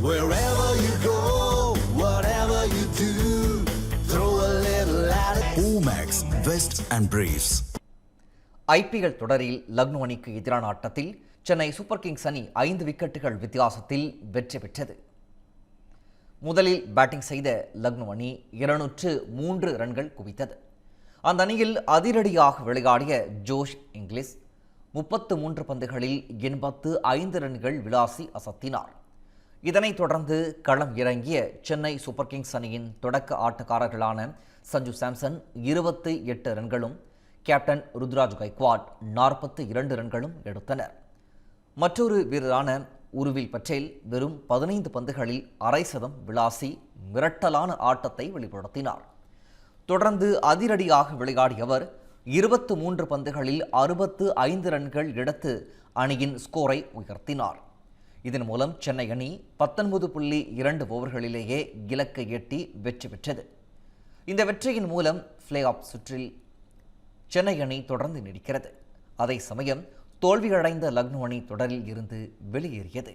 Wherever you go, whatever you do, throw a little at it. Omax, Vest and Briefs. IPL தொடரில் லக்னோ அணிக்கு எதிரான ஆட்டத்தில் Chennai super Kings அணி 5 விக்கெட்டுகள் வித்தியாசத்தில் வெற்றி பெற்றது. முதலில் பேட்டிங் செய்த லக்னோ அணி 203 ரன்கள் குவித்தது. அந்த அணியில் அதிரடியாக விளையாடிய ஜோஷ் இங்கிலீஷ் 33 பந்துகளில் 85 ரன்கள் விளாசி அசத்தினார். இதனைத் தொடர்ந்து களம் இறங்கிய சென்னை சூப்பர் கிங்ஸ் அணியின் தொடக்க ஆட்டக்காரர்களான சஞ்சு சாம்சன் 28 ரன்களும் கேப்டன் ருத்ராஜ் கைக்வாட் 42 ரன்களும் எடுத்தனர். மற்றொரு வீரரான உருவில் பட்டேல் வெறும் 15 பந்துகளில் அரை சதம் விளாசி மிரட்டலான ஆட்டத்தை வெளிப்படுத்தினார். தொடர்ந்து அதிரடியாக விளையாடிய அவர் 23 பந்துகளில் 65 ரன்கள் எடுத்து அணியின் ஸ்கோரை உயர்த்தினார். இதன் மூலம் சென்னை அணி 19.2 ஓவர்களிலேயே இலக்கை எட்டி வெற்றி பெற்றது. இந்த வெற்றியின் மூலம் பிளே ஆஃப் சுற்றில் சென்னை அணி தொடர்ந்து நீடிக்கிறது. அதே சமயம் தோல்வியடைந்த லக்னோ அணி தொடரில் இருந்து வெளியேறியது.